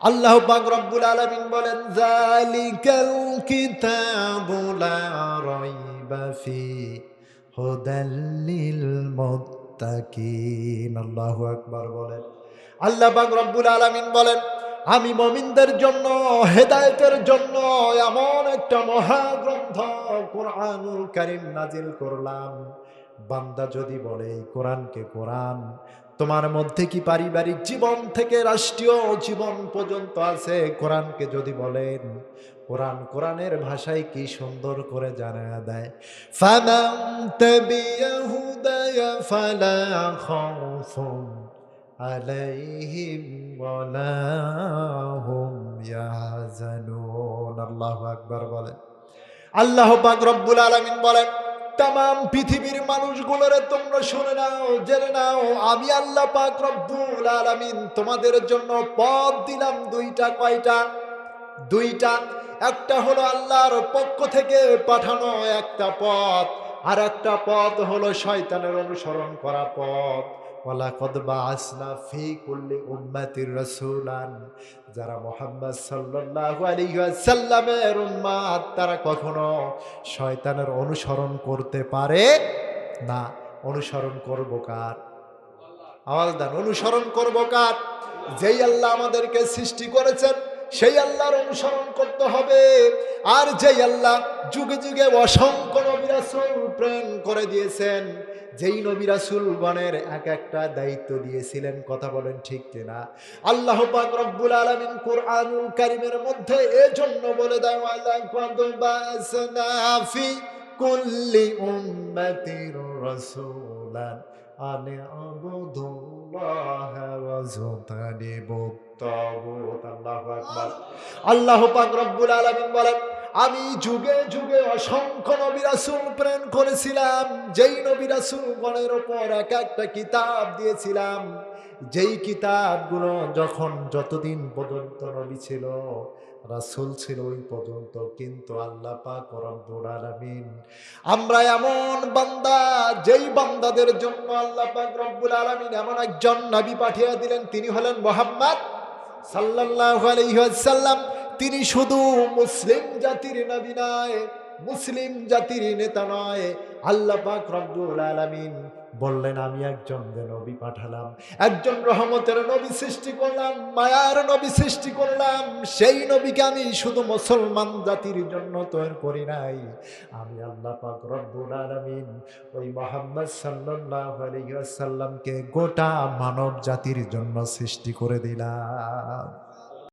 আল্লাহ পাক রব্বুল আলামিন বলেন, যালিকাল কিতাবু লা রাইবা ফি হুদাল লিল মুত্তাকিন। আল্লাহু আকবার বলেন। আল্লাহ পাক রব্বুল আলামিন বলেন, আমি মুমিনদের জন্য হেদায়েতের জন্য এমন একটা মহাগ্রন্থ কোরআনুল কারীম নাজিল করলাম। বান্দা যদি বলে এই কোরআনকে কোরআন, তোমার মধ্যে কি পারিবারিক জীবন থেকে রাষ্ট্রীয় জীবন পর্যন্ত আছে, কোরআনকে যদি বলেন কোরআন, কোরআনের ভাষায় কি সুন্দর করে জানায়া দেয়, ফামান তাবিয়া হুদায়া ফালা খাউফুন আলাইহিম ওয়ালা হুম ইয়াহজানুন। আল্লাহু আকবার বলেন। আল্লাহ পাক রব্বুল আলামিন বলেন, তামাম পৃথিবীর মানুষগুলোরে তোমরা শুনে নাও, জেনে নাও, আমি আল্লাহ পাক রব্বুল আলামিন তোমাদের জন্য পথ দিলাম দুইটা। কয়টা? দুইটা। একটা হলো আল্লাহর পক্ষ থেকে পাঠানো একটা পথ, আর একটা পথ হলো শয়তানের অনুসরণ করা পথ। ওয়ালাকাদ বাআসনা ফি কুল্লি উম্মাতির রাসূলান, যারা মুহাম্মদ সাল্লাল্লাহু আলাইহি ওয়াসাল্লামের উম্মত, তারা কখনো শয়তানের অনুসরণ করতে পারে না। অনুসরণ করব কার? আওয়াজ দেন, অনুসরণ করব কার? যেই আল্লাহ আমাদেরকে সৃষ্টি করেছেন সেই আল্লাহর অনুসরণ করতে হবে। আর যেই আল্লাহ যুগে যুগে অসংখ্য নবী রাসূল প্রেরণ করে দিয়েছেন, যেই নবী রাসূলগণের এক একটা দায়িত্ব দিয়েছিলেন, কথা বলেন ঠিক কিনা? আল্লাহ পাক রব্বুল আলামিন কুরআনুল কারীমের মধ্যে এজন্য বলে দেয়, ওয়ালাকাদ বাআসনা ফি কুল্লি উম্মাতির রাসূলান আনি আবুদুল্লাহ ওয়াজতানিবুত তাগুত। আল্লাহু আকবার। আল্লাহ পাক রব্বুল আলামিন বলেন, আমি যুগে যুগে অসংখ্য নবী রাসূল প্রেরণ করেছিলাম, যেই নবী রাসূলগণের উপর এক একটা কিতাব দিয়েছিলাম, যেই কিতাবগুলো যখন যতদিন পর্যন্ত নবী ছিল, রাসূল ছিল, ওই পর্যন্ত কিন্তু আল্লাহ পাক রব্বুল আলামিন, আমরা এমন বান্দা, যেই বান্দাদের জন্য আল্লাহ পাক রব্বুল আলামিন এমন একজন নবী পাঠিয়ে দিলেন, তিনি হলেন মুহাম্মদ সাল্লাল্লাহু আলাইহি ওয়াসাল্লাম। তিনি শুধু মুসলিম জাতির নবী নয়, মুসলিম জাতির নেতা নয়। আল্লাহ পাক রব্বুল আলামিন বললেন, আমি একজন নবী পাঠালাম, একজন রহমতের নবী সৃষ্টি করলাম, মায়ার নবী সৃষ্টি করলাম। সেই নবীকে আমি শুধু মুসলমান জাতির জন্য তৈরি করি নাই, আমি আল্লাহ পাক রব্বুল আলামিন ওই মুহাম্মদ সাল্লাল্লাহু আলাইহি ওয়াসাল্লামকে গোটা মানব জাতির জন্য সৃষ্টি করে দিলাম।